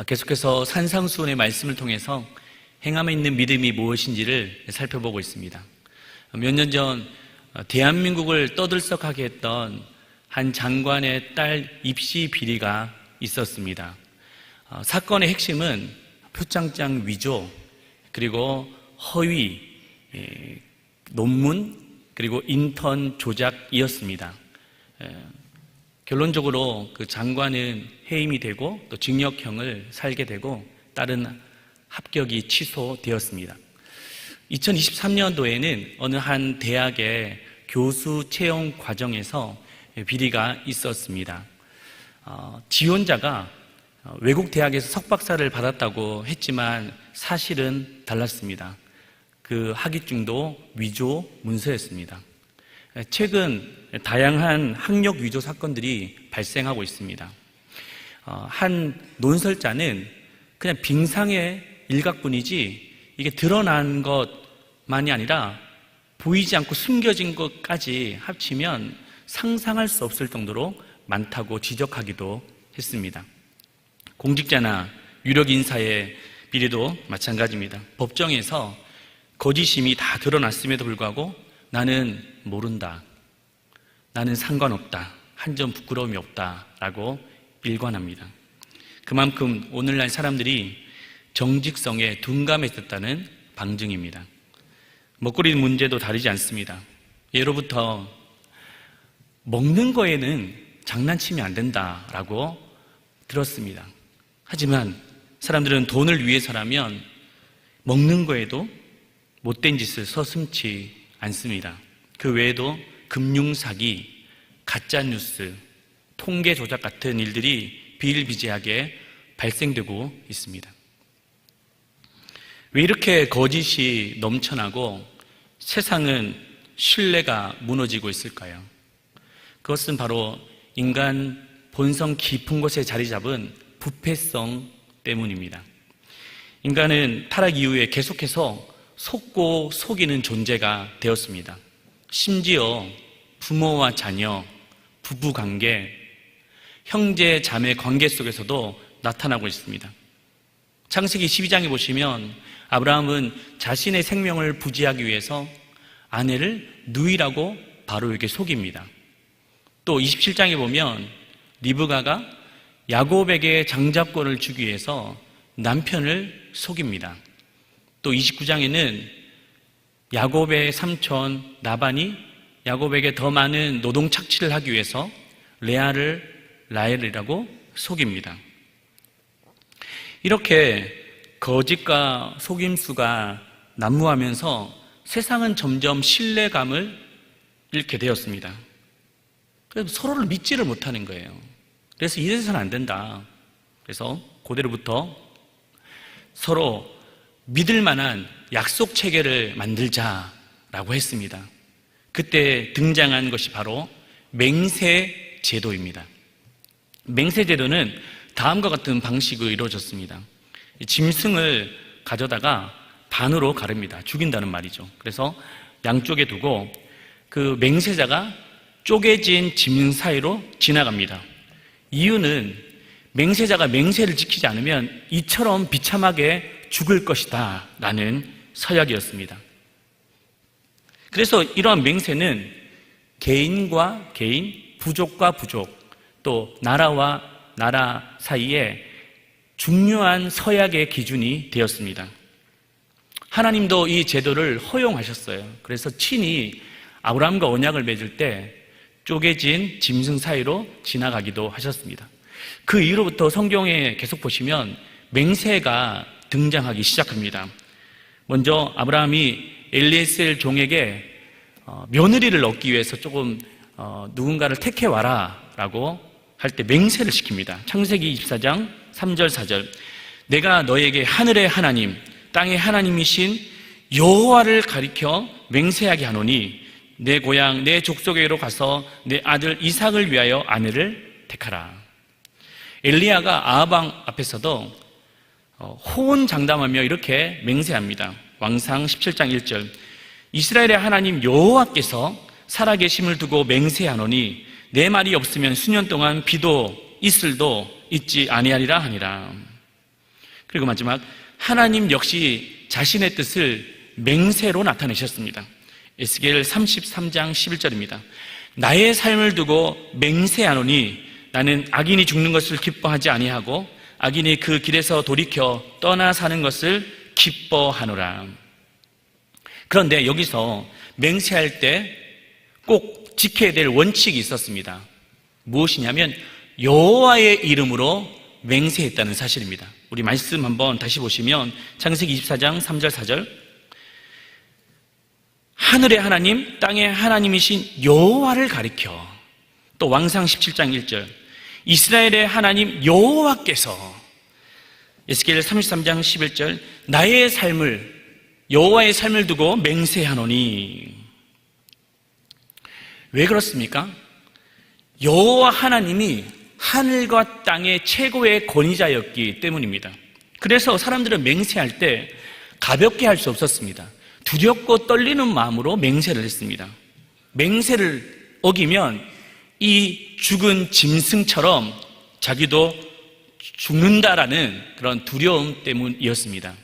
계속해서 산상수훈의 말씀을 통해서 행함에 있는 믿음이 무엇인지를 살펴보고 있습니다. 몇 년 전 대한민국을 떠들썩하게 했던 한 장관의 딸 입시 비리가 있었습니다. 사건의 핵심은 표창장 위조, 그리고 허위, 논문, 그리고 인턴 조작이었습니다. 결론적으로 그 장관은 해임이 되고 또 징역형을 살게 되고 딸은 합격이 취소되었습니다. 2023년도에는 어느 한 대학의 교수 채용 과정에서 비리가 있었습니다. 지원자가 외국 대학에서 석박사를 받았다고 했지만 사실은 달랐습니다. 그 학위증도 위조 문서였습니다. 최근 다양한 학력 위조 사건들이 발생하고 있습니다. 한 논설자는 그냥 빙상의 일각뿐이지 이게 드러난 것만이 아니라 보이지 않고 숨겨진 것까지 합치면 상상할 수 없을 정도로 많다고 지적하기도 했습니다. 공직자나 유력 인사의 비리도 마찬가지입니다. 법정에서 거짓임이 다 드러났음에도 불구하고 나는 모른다, 나는 상관없다, 한 점 부끄러움이 없다 라고 일관합니다. 그만큼 오늘날 사람들이 정직성에 둔감해졌다는 방증입니다. 먹거리 문제도 다르지 않습니다. 예로부터 먹는 거에는 장난치면 안 된다라고 들었습니다. 하지만 사람들은 돈을 위해서라면 먹는 거에도 못된 짓을 서슴지 않습니다. 그 외에도 금융사기, 가짜뉴스, 통계 조작 같은 일들이 비일비재하게 발생되고 있습니다. 왜 이렇게 거짓이 넘쳐나고 세상은 신뢰가 무너지고 있을까요? 그것은 바로 인간 본성 깊은 곳에 자리 잡은 부패성 때문입니다. 인간은 타락 이후에 계속해서 속고 속이는 존재가 되었습니다. 심지어 부모와 자녀, 부부관계, 형제 자매 관계 속에서도 나타나고 있습니다. 창세기 12장에 보시면 아브라함은 자신의 생명을 부지하기 위해서 아내를 누이라고 바로에게 속입니다. 또 27장에 보면 리브가가 야곱에게 장자권을 주기 위해서 남편을 속입니다. 또 29장에는 야곱의 삼촌 라반이 야곱에게 더 많은 노동 착취를 하기 위해서 레아를 라헬이라고 속입니다. 이렇게 거짓과 속임수가 난무하면서 세상은 점점 신뢰감을 잃게 되었습니다. 그래서 서로를 믿지를 못하는 거예요. 그래서 이래서는 안 된다. 그래서 고대로부터 서로 믿을 만한 약속 체계를 만들자라고 했습니다. 그때 등장한 것이 바로 맹세 제도입니다. 맹세 제도는 다음과 같은 방식으로 이루어졌습니다. 짐승을 가져다가 반으로 가릅니다. 죽인다는 말이죠. 그래서 양쪽에 두고 그 맹세자가 쪼개진 짐승 사이로 지나갑니다. 이유는 맹세자가 맹세를 지키지 않으면 이처럼 비참하게 죽을 것이다 라는 서약이었습니다. 그래서 이러한 맹세는 개인과 개인, 부족과 부족, 또 나라와 나라 사이에 중요한 서약의 기준이 되었습니다. 하나님도 이 제도를 허용하셨어요. 그래서 친히 아브라함과 언약을 맺을 때 쪼개진 짐승 사이로 지나가기도 하셨습니다. 그 이후로부터 성경에 계속 보시면 맹세가 등장하기 시작합니다. 먼저 아브라함이 엘리에셀 종에게 며느리를 얻기 위해서 조금 누군가를 택해와라 라고 할 때 맹세를 시킵니다. 창세기 24장 3절 4절 내가 너에게 하늘의 하나님 땅의 하나님이신 여호와를 가리켜 맹세하게 하노니 내 고향 내 족속에로 가서 내 아들 이삭을 위하여 아내를 택하라. 엘리야가 아합 앞에서도 호언장담하며 이렇게 맹세합니다. 왕상 17장 1절 이스라엘의 하나님 여호와께서 살아계심을 두고 맹세하노니 내 말이 없으면 수년 동안 비도 이슬도 있지 아니하리라 하니라. 그리고 마지막, 하나님 역시 자신의 뜻을 맹세로 나타내셨습니다. 에스겔 33장 11절입니다. 나의 삶을 두고 맹세하노니 나는 악인이 죽는 것을 기뻐하지 아니하고 악인이 그 길에서 돌이켜 떠나 사는 것을 기뻐하노라. 그런데 여기서 맹세할 때 꼭 지켜야 될 원칙이 있었습니다. 무엇이냐면 여호와의 이름으로 맹세했다는 사실입니다. 우리 말씀 한번 다시 보시면 창세기 24장 3절 4절, 하늘의 하나님 땅의 하나님이신 여호와를 가리켜, 또 왕상 17장 1절, 이스라엘의 하나님 여호와께서, 에스겔 33장 11절, 나의 삶을, 여호와의 삶을 두고 맹세하노니. 왜 그렇습니까? 여호와 하나님이 하늘과 땅의 최고의 권위자였기 때문입니다. 그래서 사람들은 맹세할 때 가볍게 할 수 없었습니다. 두렵고 떨리는 마음으로 맹세를 했습니다. 맹세를 어기면 이 죽은 짐승처럼 자기도 죽는다라는 그런 두려움 때문이었습니다.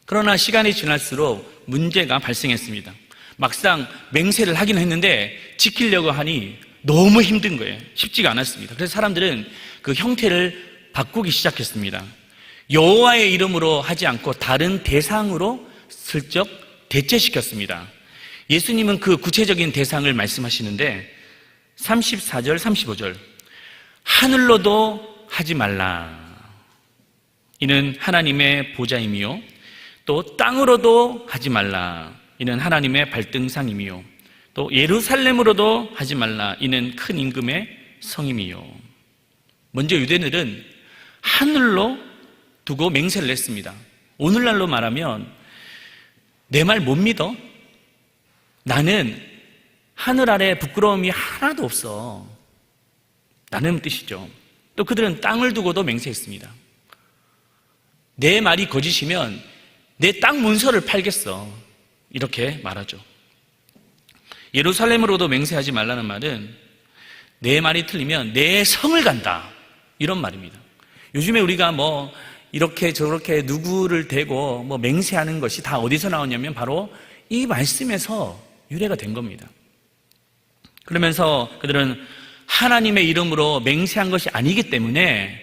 그러나 시간이 지날수록 문제가 발생했습니다. 막상 맹세를 하긴 했는데 지키려고 하니 너무 힘든 거예요. 쉽지가 않았습니다. 그래서 사람들은 그 형태를 바꾸기 시작했습니다. 여호와의 이름으로 하지 않고 다른 대상으로 슬쩍 대체시켰습니다. 예수님은 그 구체적인 대상을 말씀하시는데 34절, 35절, 하늘로도 하지 말라. 이는 하나님의 보좌임이요. 또 땅으로도 하지 말라. 이는 하나님의 발등상임이요. 또 예루살렘으로도 하지 말라. 이는 큰 임금의 성임이요. 먼저 유대인들은 하늘로 두고 맹세를 했습니다. 오늘날로 말하면 내 말 못 믿어? 나는 하늘 아래 부끄러움이 하나도 없어. 라는 뜻이죠. 또 그들은 땅을 두고도 맹세했습니다. 내 말이 거짓이면 내 땅 문서를 팔겠어. 이렇게 말하죠. 예루살렘으로도 맹세하지 말라는 말은 내 말이 틀리면 내 성을 간다, 이런 말입니다. 요즘에 우리가 뭐 이렇게 저렇게 누구를 대고 뭐 맹세하는 것이 다 어디서 나오냐면 바로 이 말씀에서 유래가 된 겁니다. 그러면서 그들은 하나님의 이름으로 맹세한 것이 아니기 때문에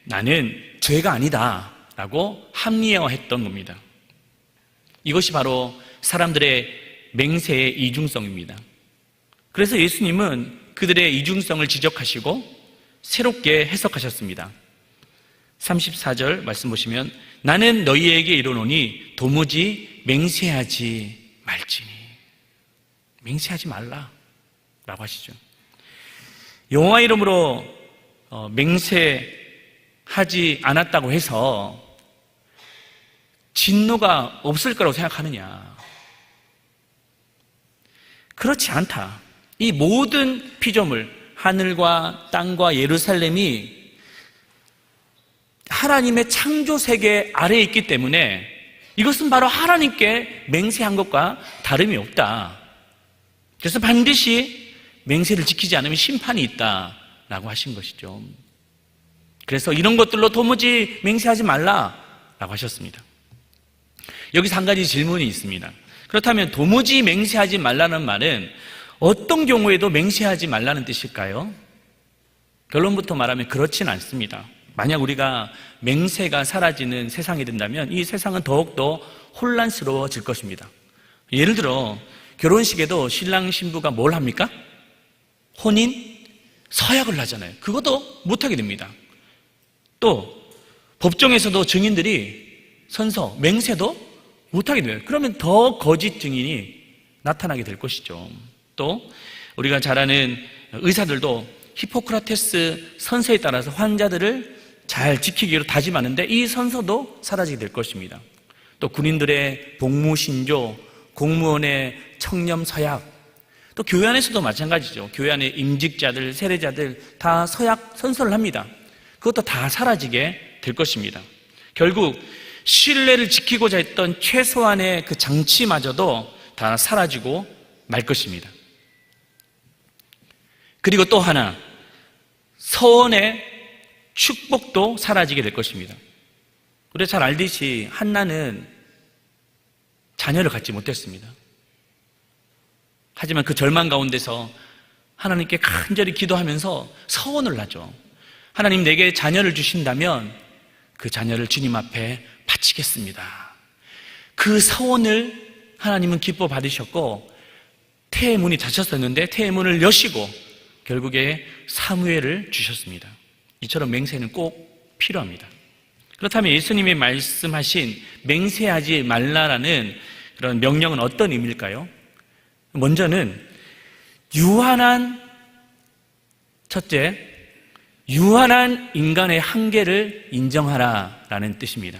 나는 죄가 아니다 라고 합리화했던 겁니다. 이것이 바로 사람들의 맹세의 이중성입니다. 그래서 예수님은 그들의 이중성을 지적하시고 새롭게 해석하셨습니다. 34절 말씀 보시면 나는 너희에게 이르노니 도무지 맹세하지 말지니. 맹세하지 말라 라고 하시죠. 여호와 이름으로 맹세하지 않았다고 해서 진노가 없을 거라고 생각하느냐? 그렇지 않다. 이 모든 피조물, 하늘과 땅과 예루살렘이 하나님의 창조 세계 아래에 있기 때문에 이것은 바로 하나님께 맹세한 것과 다름이 없다. 그래서 반드시 맹세를 지키지 않으면 심판이 있다라고 하신 것이죠. 그래서 이런 것들로 도무지 맹세하지 말라라고 하셨습니다. 여기서 한 가지 질문이 있습니다. 그렇다면 도무지 맹세하지 말라는 말은 어떤 경우에도 맹세하지 말라는 뜻일까요? 결론부터 말하면 그렇진 않습니다. 만약 우리가 맹세가 사라지는 세상이 된다면 이 세상은 더욱더 혼란스러워질 것입니다. 예를 들어 결혼식에도 신랑 신부가 뭘 합니까? 혼인 서약을 하잖아요. 그것도 못하게 됩니다. 또 법정에서도 증인들이 선서, 맹세도 못하게 돼요. 그러면 더 거짓 증인이 나타나게 될 것이죠. 또 우리가 잘 아는 의사들도 히포크라테스 선서에 따라서 환자들을 잘 지키기로 다짐하는데 이 선서도 사라지게 될 것입니다. 또 군인들의 복무신조, 공무원의 청렴 서약, 또 교회 안에서도 마찬가지죠. 교회 안에 임직자들, 세례자들 다 서약, 선서를 합니다. 그것도 다 사라지게 될 것입니다. 결국 신뢰를 지키고자 했던 최소한의 그 장치마저도 다 사라지고 말 것입니다. 그리고 또 하나, 서원의 축복도 사라지게 될 것입니다. 우리가 잘 알듯이 한나는 자녀를 갖지 못했습니다. 하지만 그 절망 가운데서 하나님께 간절히 기도하면서 서원을 하죠. 하나님, 내게 자녀를 주신다면 그 자녀를 주님 앞에 바치겠습니다. 그 서원을 하나님은 기뻐 받으셨고, 태의 문이 닫혔었는데 태의 문을 여시고 결국에 사무엘을 주셨습니다. 이처럼 맹세는 꼭 필요합니다. 그렇다면 예수님이 말씀하신 맹세하지 말라라는 그런 명령은 어떤 의미일까요? 먼저는 첫째, 유한한 인간의 한계를 인정하라라는 뜻입니다.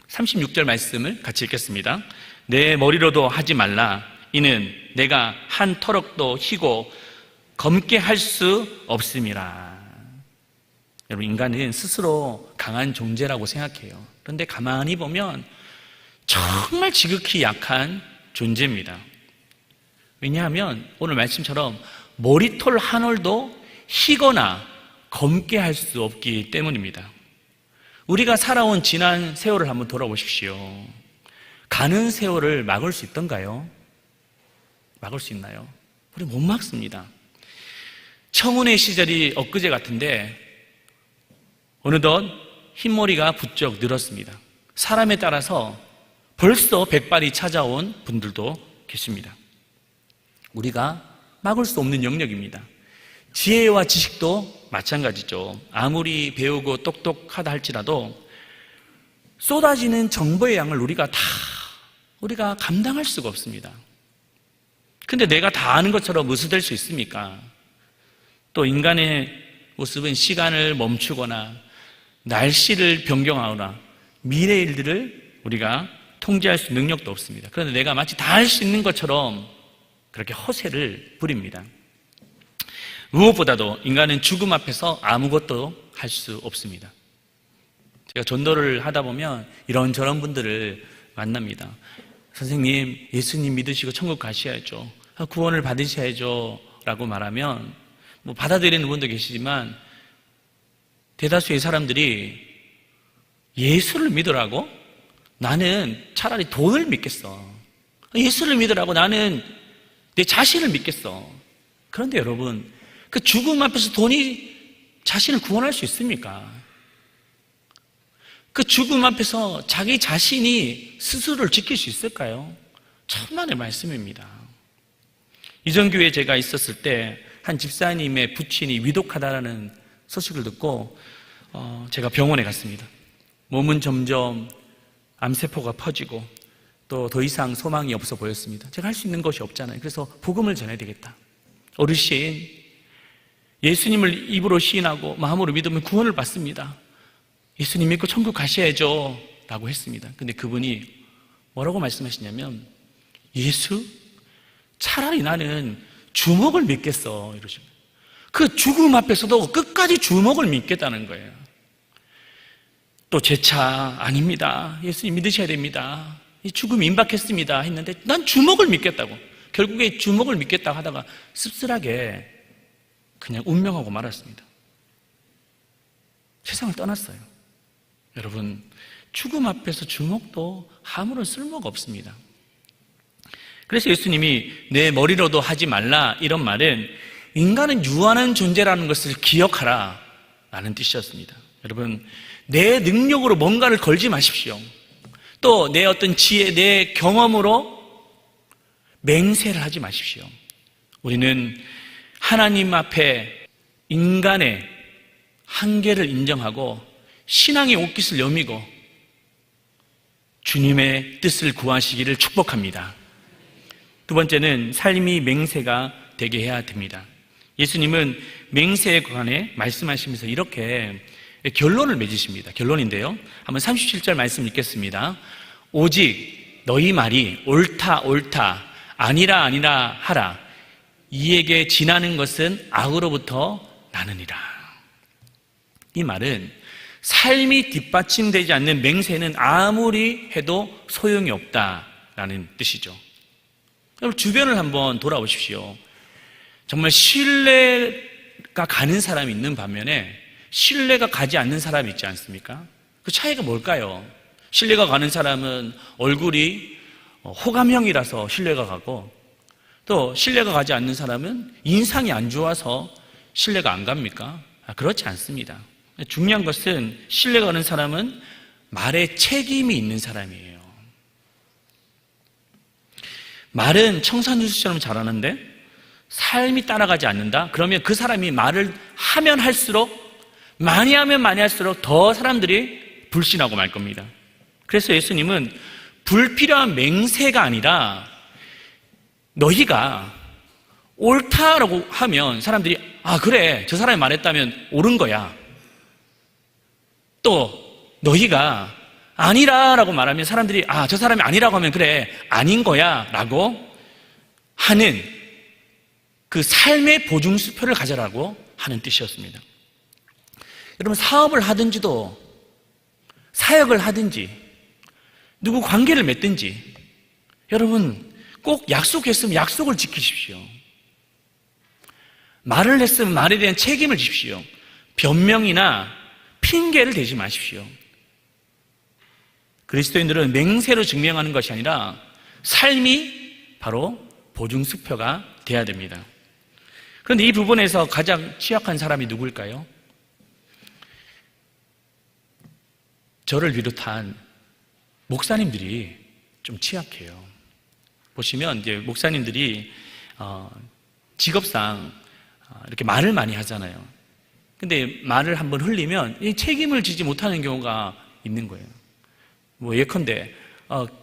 36절 말씀을 같이 읽겠습니다. 내 머리로도 하지 말라. 이는 내가 한 터럭도 희고 검게 할 수 없음이라. 여러분, 인간은 스스로 강한 존재라고 생각해요. 그런데 가만히 보면 정말 지극히 약한 존재입니다. 왜냐하면 오늘 말씀처럼 머리털 한 올도 희거나 검게 할 수 없기 때문입니다. 우리가 살아온 지난 세월을 한번 돌아보십시오. 가는 세월을 막을 수 있던가요? 막을 수 있나요? 우리 못 막습니다. 청운의 시절이 엊그제 같은데 어느덧 흰머리가 부쩍 늘었습니다. 사람에 따라서 벌써 백발이 찾아온 분들도 계십니다. 우리가 막을 수 없는 영역입니다. 지혜와 지식도 마찬가지죠. 아무리 배우고 똑똑하다 할지라도 쏟아지는 정보의 양을 우리가 감당할 수가 없습니다. 근데 내가 다 아는 것처럼 무수될 수 있습니까? 또 인간의 모습은 시간을 멈추거나 날씨를 변경하거나 미래의 일들을 우리가 통제할 수 있는 능력도 없습니다. 그런데 내가 마치 다 할 수 있는 것처럼 그렇게 허세를 부립니다. 무엇보다도 인간은 죽음 앞에서 아무것도 할 수 없습니다. 제가 전도를 하다 보면 이런저런 분들을 만납니다. 선생님, 예수님 믿으시고 천국 가셔야죠. 구원을 받으셔야죠. 라고 말하면 받아들이는 분도 계시지만 대다수의 사람들이 예수를 믿으라고? 나는 차라리 돈을 믿겠어. 예수를 믿으라고? 나는 내 자신을 믿겠어. 그런데 여러분, 그 죽음 앞에서 돈이 자신을 구원할 수 있습니까? 그 죽음 앞에서 자기 자신이 스스로를 지킬 수 있을까요? 천만의 말씀입니다. 이전 교회에 제가 있었을 때 한 집사님의 부친이 위독하다라는 소식을 듣고 제가 병원에 갔습니다. 몸은 점점 암세포가 퍼지고 또 더 이상 소망이 없어 보였습니다. 제가 할 수 있는 것이 없잖아요. 그래서 복음을 전해야 되겠다. 어르신, 예수님을 입으로 시인하고 마음으로 믿으면 구원을 받습니다. 예수님 믿고 천국 가셔야죠 라고 했습니다. 근데 그분이 뭐라고 말씀하시냐면, 예수? 차라리 나는 주먹을 믿겠어 이러십니다. 그 죽음 앞에서도 끝까지 주먹을 믿겠다는 거예요. 또 재차 아닙니다. 예수님 믿으셔야 됩니다. 이 죽음이 임박했습니다 했는데 난 주먹을 믿겠다고. 결국에 주먹을 믿겠다고 하다가 씁쓸하게 그냥 운명하고 말았습니다. 세상을 떠났어요. 여러분, 죽음 앞에서 주먹도 아무런 쓸모가 없습니다. 그래서 예수님이 내 머리로도 하지 말라 이런 말은 인간은 유한한 존재라는 것을 기억하라 라는 뜻이었습니다. 여러분, 내 능력으로 뭔가를 걸지 마십시오. 또 내 어떤 지혜, 내 경험으로 맹세를 하지 마십시오. 우리는 하나님 앞에 인간의 한계를 인정하고 신앙의 옷깃을 여미고 주님의 뜻을 구하시기를 축복합니다. 두 번째는 삶이 맹세가 되게 해야 됩니다. 예수님은 맹세에 관해 말씀하시면서 이렇게 결론을 맺으십니다. 결론인데요, 한번 37절 말씀 읽겠습니다. 오직 너희 말이 옳다 옳다 아니라 아니라 하라. 이에게 지나는 것은 악으로부터 나느니라. 이 말은 삶이 뒷받침되지 않는 맹세는 아무리 해도 소용이 없다라는 뜻이죠. 여러분, 주변을 한번 돌아보십시오. 정말 신뢰가 가는 사람이 있는 반면에 신뢰가 가지 않는 사람이 있지 않습니까? 그 차이가 뭘까요? 신뢰가 가는 사람은 얼굴이 호감형이라서 신뢰가 가고, 또 신뢰가 가지 않는 사람은 인상이 안 좋아서 신뢰가 안 갑니까? 그렇지 않습니다. 중요한 것은 신뢰가 가는 사람은 말에 책임이 있는 사람이에요. 말은 청산유수처럼 잘하는데 삶이 따라가지 않는다? 그러면 그 사람이 말을 하면 할수록, 많이 하면 많이 할수록 더 사람들이 불신하고 말 겁니다. 그래서 예수님은 불필요한 맹세가 아니라 너희가 옳다라고 하면 사람들이 그래, 저 사람이 말했다면 옳은 거야. 또 너희가 아니라라고 말하면 사람들이 저 사람이 아니라고 하면 그래, 아닌 거야 라고 하는 그 삶의 보증수표를 가져라고 하는 뜻이었습니다. 여러분, 사업을 하든지도 사역을 하든지 누구 관계를 맺든지 여러분 꼭 약속했으면 약속을 지키십시오. 말을 했으면 말에 대한 책임을 지십시오. 변명이나 핑계를 대지 마십시오. 그리스도인들은 맹세로 증명하는 것이 아니라 삶이 바로 보증수표가 돼야 됩니다. 그런데 이 부분에서 가장 취약한 사람이 누구일까요? 저를 비롯한 목사님들이 좀 취약해요. 보시면 이제 목사님들이 직업상 이렇게 말을 많이 하잖아요. 근데 말을 한번 흘리면 이 책임을 지지 못하는 경우가 있는 거예요. 뭐 예컨대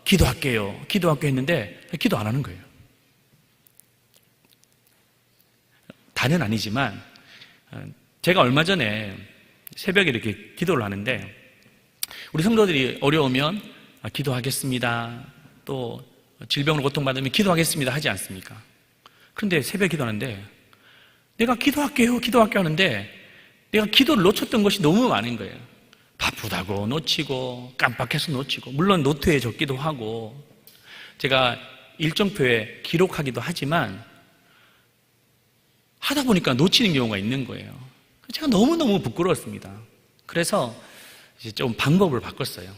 기도할게요 했는데 기도 안 하는 거예요. 다는 아니지만 제가 얼마 전에 새벽에 이렇게 기도를 하는데 우리 성도들이 어려우면 기도하겠습니다, 또 질병으로 고통받으면 기도하겠습니다 하지 않습니까? 그런데 새벽 기도하는데 내가 기도할게요 하는데 내가 기도를 놓쳤던 것이 너무 많은 거예요. 바쁘다고 놓치고 깜빡해서 놓치고, 물론 노트에 적기도 하고 제가 일정표에 기록하기도 하지만 하다 보니까 놓치는 경우가 있는 거예요. 제가 너무너무 부끄러웠습니다. 그래서 이제 좀 방법을 바꿨어요.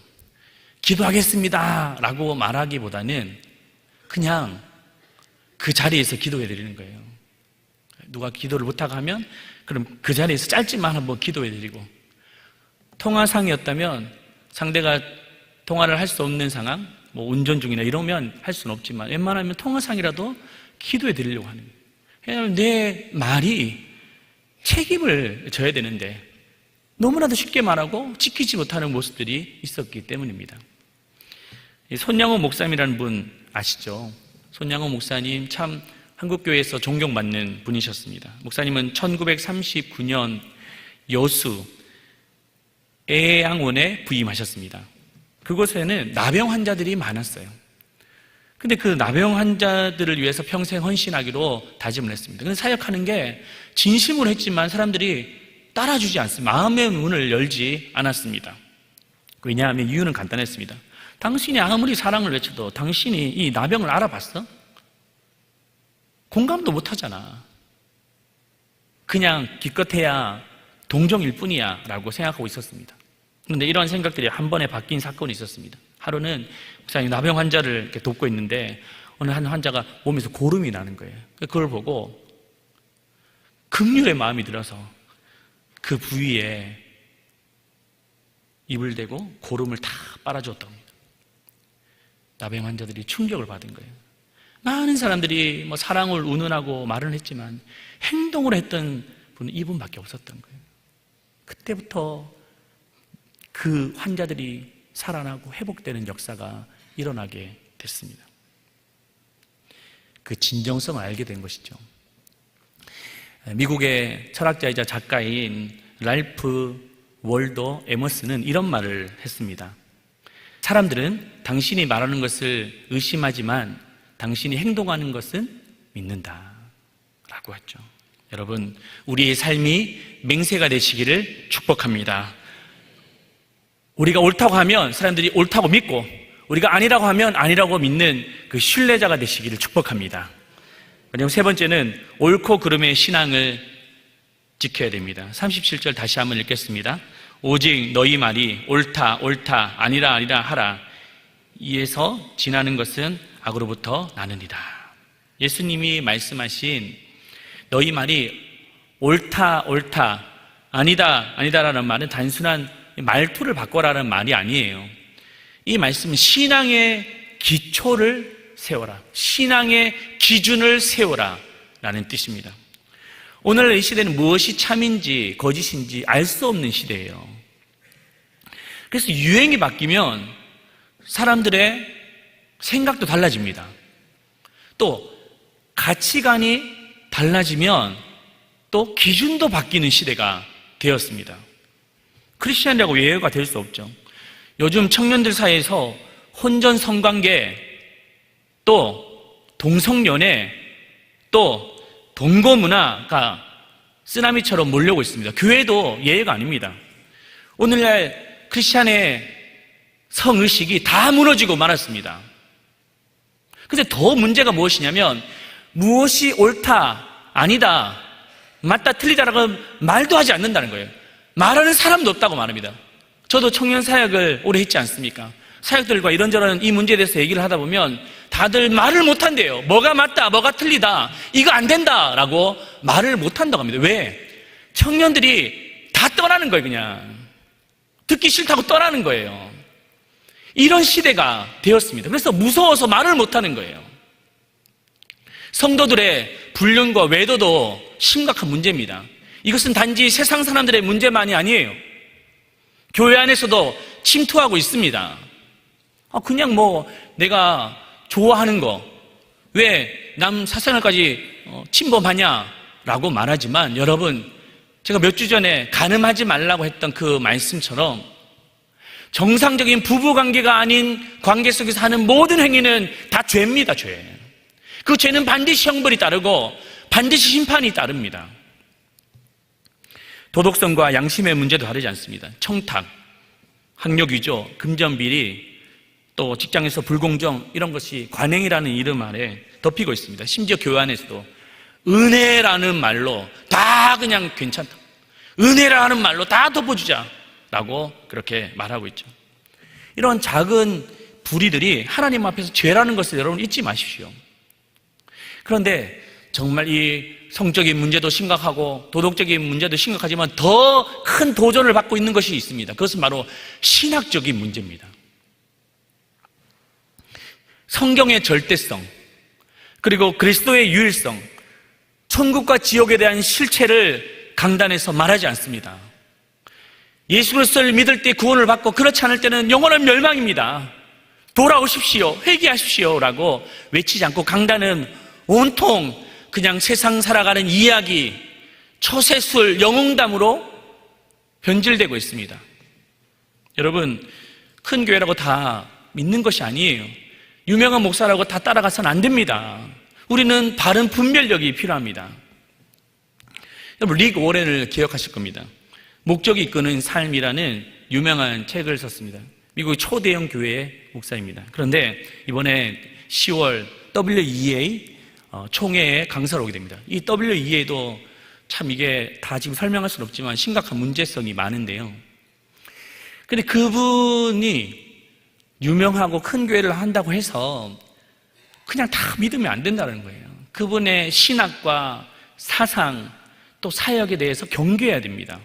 기도하겠습니다 라고 말하기보다는 그냥 그 자리에서 기도해 드리는 거예요. 누가 기도를 부탁하면 그럼 그 자리에서 짧지만 한번 기도해 드리고, 통화상이었다면 상대가 통화를 할 수 없는 상황, 뭐 운전 중이나 이러면 할 수는 없지만 웬만하면 통화상이라도 기도해 드리려고 하는 거예요. 왜냐하면 내 말이 책임을 져야 되는데 너무나도 쉽게 말하고 지키지 못하는 모습들이 있었기 때문입니다. 손양호 목사님이라는 분 아시죠? 손양호 목사님 참 한국교회에서 존경받는 분이셨습니다. 목사님은 1939년 여수 애양원에 부임하셨습니다. 그곳에는 나병 환자들이 많았어요. 근데 그 나병 환자들을 위해서 평생 헌신하기로 다짐을 했습니다. 근데 사역하는 게 진심으로 했지만 사람들이 따라주지 않습니다. 마음의 문을 열지 않았습니다. 왜냐하면 이유는 간단했습니다. 당신이 아무리 사랑을 외쳐도 당신이 이 나병을 알아봤어? 공감도 못하잖아. 그냥 기껏해야 동정일 뿐이야 라고 생각하고 있었습니다. 그런데 이런 생각들이 한 번에 바뀐 사건이 있었습니다. 하루는 목사님 나병 환자를 이렇게 돕고 있는데 어느 한 환자가 몸에서 고름이 나는 거예요. 그걸 보고 긍휼의 마음이 들어서 그 부위에 입을 대고 고름을 다 빨아주었다고 합니다. 나병 환자들이 충격을 받은 거예요. 많은 사람들이 뭐 사랑을 운운하고 말은 했지만 행동을 했던 분은 이분밖에 없었던 거예요. 그때부터 그 환자들이 살아나고 회복되는 역사가 일어나게 됐습니다. 그 진정성을 알게 된 것이죠. 미국의 철학자이자 작가인 랄프 월도 에머스는 이런 말을 했습니다. 사람들은 당신이 말하는 것을 의심하지만 당신이 행동하는 것은 믿는다 라고 했죠. 여러분, 우리의 삶이 맹세가 되시기를 축복합니다. 우리가 옳다고 하면 사람들이 옳다고 믿고, 우리가 아니라고 하면 아니라고 믿는 그 신뢰자가 되시기를 축복합니다. 그리고 세 번째는 옳고 그름의 신앙을 지켜야 됩니다. 37절 다시 한번 읽겠습니다. 오직 너희 말이 옳다 옳다 아니라 아니라 하라. 이에서 지나는 것은 악으로부터 나느니라. 예수님이 말씀하신 너희 말이 옳다 옳다 아니다 아니다라는 말은 단순한 말투를 바꿔라는 말이 아니에요. 이 말씀은 신앙의 기초를 세워라, 신앙의 기준을 세워라 라는 뜻입니다. 오늘 이 시대는 무엇이 참인지 거짓인지 알 수 없는 시대예요. 그래서 유행이 바뀌면 사람들의 생각도 달라집니다. 또 가치관이 달라지면 또 기준도 바뀌는 시대가 되었습니다. 크리스천이라고 예외가 될 수 없죠. 요즘 청년들 사이에서 혼전 성관계, 또 동성연애, 또 동거 문화가 쓰나미처럼 몰려오고 있습니다. 교회도 예외가 아닙니다. 오늘날 크리스천의 성의식이 다 무너지고 말았습니다. 근데 더 문제가 무엇이냐면 무엇이 옳다, 아니다, 맞다, 틀리다라고 말도 하지 않는다는 거예요. 말하는 사람도 없다고 말합니다. 저도 청년 사역을 오래 했지 않습니까? 사역들과 이런저런 이 문제에 대해서 얘기를 하다 보면 다들 말을 못한대요. 뭐가 맞다, 뭐가 틀리다, 이거 안 된다라고 말을 못한다고 합니다. 왜? 청년들이 다 떠나는 거예요. 그냥 듣기 싫다고 떠나는 거예요. 이런 시대가 되었습니다. 그래서 무서워서 말을 못하는 거예요. 성도들의 불륜과 외도도 심각한 문제입니다. 이것은 단지 세상 사람들의 문제만이 아니에요. 교회 안에서도 침투하고 있습니다. 그냥 내가 좋아하는 거 왜 남 사생활까지 침범하냐라고 말하지만, 여러분, 제가 몇 주 전에 간음하지 말라고 했던 그 말씀처럼 정상적인 부부관계가 아닌 관계 속에서 하는 모든 행위는 다 죄입니다. 죄. 그 죄는 반드시 형벌이 따르고 반드시 심판이 따릅니다. 도덕성과 양심의 문제도 다르지 않습니다. 청탁, 학력위조, 금전비리, 또 직장에서 불공정, 이런 것이 관행이라는 이름 아래 덮이고 있습니다. 심지어 교회 안에서도 은혜라는 말로 다 그냥 괜찮다, 은혜라는 말로 다 덮어주자라고 그렇게 말하고 있죠. 이런 작은 불의들이 하나님 앞에서 죄라는 것을 여러분 잊지 마십시오. 그런데 정말 이 성적인 문제도 심각하고 도덕적인 문제도 심각하지만 더 큰 도전을 받고 있는 것이 있습니다. 그것은 바로 신학적인 문제입니다. 성경의 절대성, 그리고 그리스도의 유일성, 천국과 지옥에 대한 실체를 강단에서 말하지 않습니다. 예수 그리스도를 믿을 때 구원을 받고 그렇지 않을 때는 영원한 멸망입니다. 돌아오십시오, 회개하십시오 라고 외치지 않고 강단은 온통 그냥 세상 살아가는 이야기, 처세술, 영웅담으로 변질되고 있습니다. 여러분, 큰 교회라고 다 믿는 것이 아니에요. 유명한 목사라고 다 따라가서는 안 됩니다. 우리는 바른 분별력이 필요합니다. 여러분, 릭 워렌을 기억하실 겁니다. 목적이 이끄는 삶이라는 유명한 책을 썼습니다. 미국 초대형 교회의 목사입니다. 그런데 이번에 10월 WEA 총회에 강사로 오게 됩니다. 이 WEA도 참 이게 다 지금 설명할 수는 없지만 심각한 문제성이 많은데요. 근데 그분이 유명하고 큰 교회를 한다고 해서 그냥 다 믿으면 안 된다는 거예요. 그분의 신학과 사상 또 사역에 대해서 경계해야 됩니다.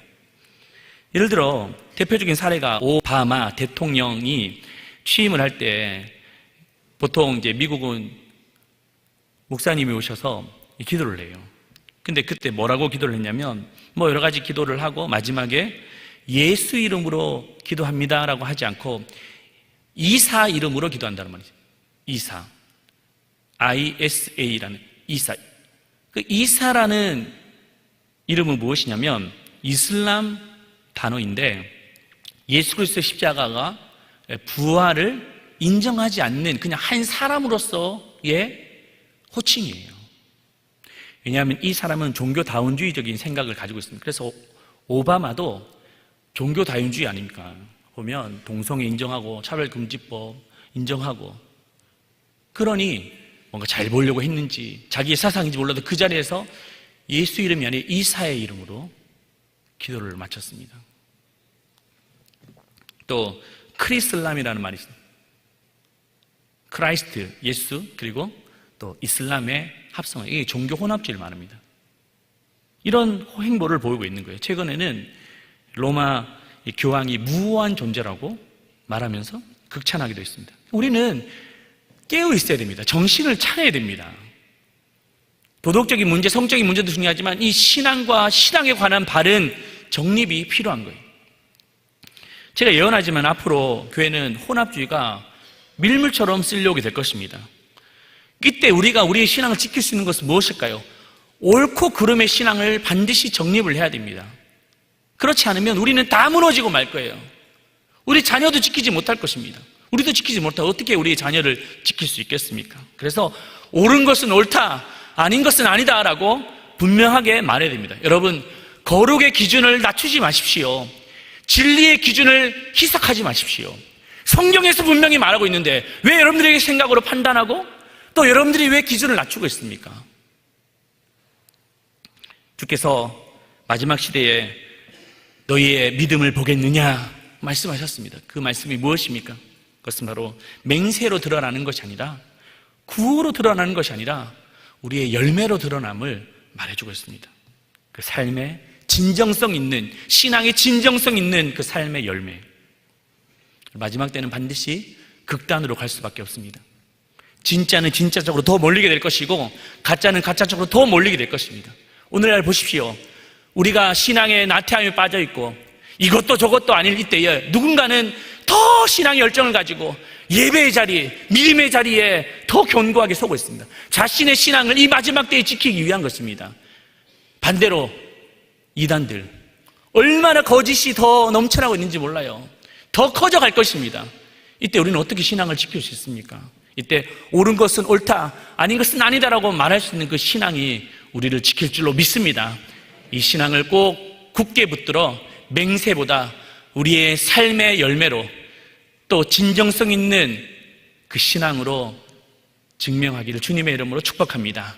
예를 들어 대표적인 사례가 오바마 대통령이 취임을 할 때 보통 이제 미국은 목사님이 오셔서 기도를 해요. 근데 그때 뭐라고 기도를 했냐면 여러 가지 기도를 하고 마지막에 예수 이름으로 기도합니다라고 하지 않고 이사 이름으로 기도한다는 말이죠. 이사, ISA라는 이사. 그 이사라는 이름은 무엇이냐면 이슬람 단어인데 예수 그리스도의 십자가가 부활을 인정하지 않는 그냥 한 사람으로서의 호칭이에요. 왜냐하면 이 사람은 종교다운주의적인 생각을 가지고 있습니다. 그래서 오바마도 종교다운주의 아닙니까? 보면 동성애 인정하고 차별금지법 인정하고, 그러니 뭔가 잘 보려고 했는지 자기의 사상인지 몰라도 그 자리에서 예수 이름이 아니라 이사의 이름으로 기도를 마쳤습니다. 또 크리슬람이라는 말이 있습니다. 크라이스트, 예수, 그리고 또 이슬람의 합성어, 이게 종교 혼합주의를 말합니다. 이런 행보를 보이고 있는 거예요. 최근에는 로마 교황이 무한 존재라고 말하면서 극찬하기도 했습니다. 우리는 깨어 있어야 됩니다. 정신을 차려야 됩니다. 도덕적인 문제, 성적인 문제도 중요하지만 이 신앙과 신앙에 관한 바른 정립이 필요한 거예요. 제가 예언하지만 앞으로 교회는 혼합주의가 밀물처럼 쓸려오게 될 것입니다. 이때 우리가 우리의 신앙을 지킬 수 있는 것은 무엇일까요? 옳고 그름의 신앙을 반드시 정립을 해야 됩니다. 그렇지 않으면 우리는 다 무너지고 말 거예요. 우리 자녀도 지키지 못할 것입니다. 우리도 지키지 못하고 어떻게 우리의 자녀를 지킬 수 있겠습니까? 그래서 옳은 것은 옳다, 아닌 것은 아니다라고 분명하게 말해야 됩니다. 여러분, 거룩의 기준을 낮추지 마십시오. 진리의 기준을 희석하지 마십시오. 성경에서 분명히 말하고 있는데 왜 여러분들에게 생각으로 판단하고 또 여러분들이 왜 기준을 낮추고 있습니까? 주께서 마지막 시대에 너희의 믿음을 보겠느냐 말씀하셨습니다. 그 말씀이 무엇입니까? 그것은 바로 맹세로 드러나는 것이 아니라, 구호로 드러나는 것이 아니라 우리의 열매로 드러남을 말해주고 있습니다. 그 삶의 진정성 있는, 신앙의 진정성 있는 그 삶의 열매. 마지막 때는 반드시 극단으로 갈 수밖에 없습니다. 진짜는 진짜 쪽으로 더 몰리게 될 것이고 가짜는 가짜 쪽으로 더 몰리게 될 것입니다. 오늘날 보십시오. 우리가 신앙의 나태함에 빠져 있고 이것도 저것도 아닐 이때에 누군가는 더 신앙의 열정을 가지고 예배의 자리, 믿음의 자리에 더 견고하게 서고 있습니다. 자신의 신앙을 이 마지막 때에 지키기 위한 것입니다. 반대로 이단들, 얼마나 거짓이 더 넘쳐나고 있는지 몰라요. 더 커져갈 것입니다. 이때 우리는 어떻게 신앙을 지킬 수 있습니까? 이때 옳은 것은 옳다, 아닌 것은 아니다라고 말할 수 있는 그 신앙이 우리를 지킬 줄로 믿습니다. 이 신앙을 꼭 굳게 붙들어 맹세보다 우리의 삶의 열매로 또 진정성 있는 그 신앙으로 증명하기를 주님의 이름으로 축복합니다.